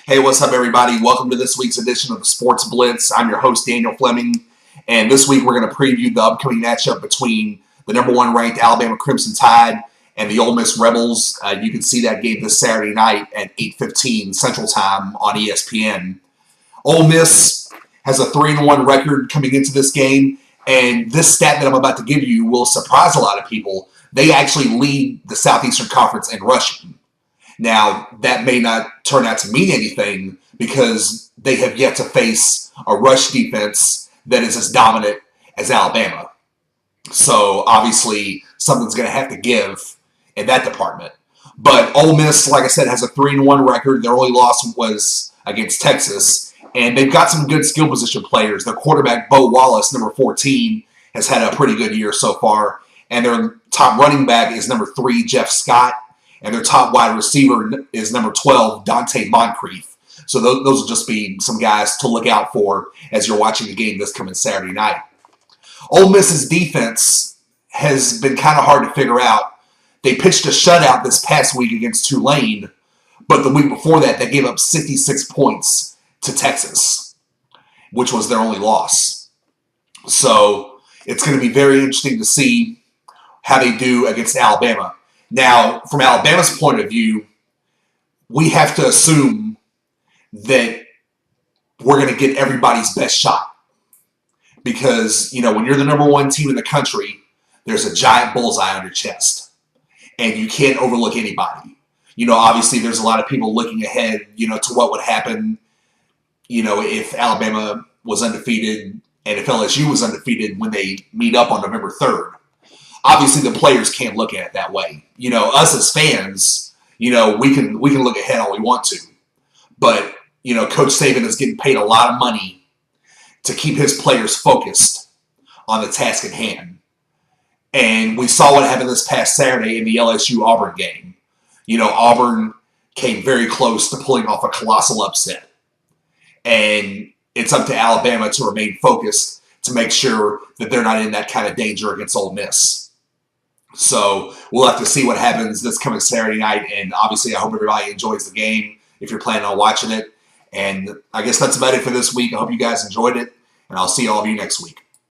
Hey, what's up, everybody? Welcome to this week's edition of the Sports Blitz. I'm your host, Daniel Fleming, and this week we're going to preview the upcoming matchup between the number one ranked Alabama Crimson Tide and the Ole Miss Rebels. You can see that game this Saturday night at 8:15 Central Time on ESPN. Ole Miss has a 3-1 record coming into this game, and this stat that I'm about to give you will surprise a lot of people. They actually lead the Southeastern Conference in rushing. Now, that may not turn out to mean anything because they have yet to face a rush defense that is as dominant as Alabama. So, obviously, something's going to have to give in that department. But Ole Miss, like I said, has a 3-1 record. Their only loss was against Texas. And they've got some good skill position players. Their quarterback, Bo Wallace, number 14, has had a pretty good year so far. And their top running back is number 3, Jeff Scott. And their top wide receiver is number 12, Dante Moncrief. So those will just be some guys to look out for as you're watching the game this coming Saturday night. Ole Miss's defense has been kind of hard to figure out. They pitched a shutout this past week against Tulane, but the week before that, they gave up 66 points to Texas, which was their only loss. So it's going to be very interesting to see how they do against Alabama. Now, from Alabama's point of view, we have to assume that we're going to get everybody's best shot. Because, when you're the number one team in the country, there's a giant bullseye on your chest. And you can't overlook anybody. Obviously there's a lot of people looking ahead, to what would happen, if Alabama was undefeated and if LSU was undefeated when they meet up on November 3rd. Obviously, the players can't look at it that way. Us as fans, we can look ahead all we want to. But, Coach Saban is getting paid a lot of money to keep his players focused on the task at hand. And we saw what happened this past Saturday in the LSU-Auburn game. Auburn came very close to pulling off a colossal upset. And it's up to Alabama to remain focused to make sure that they're not in that kind of danger against Ole Miss. So we'll have to see what happens this coming Saturday night, and obviously I hope everybody enjoys the game if you're planning on watching it. And I guess that's about it for this week. I hope you guys enjoyed it, and I'll see all of you next week.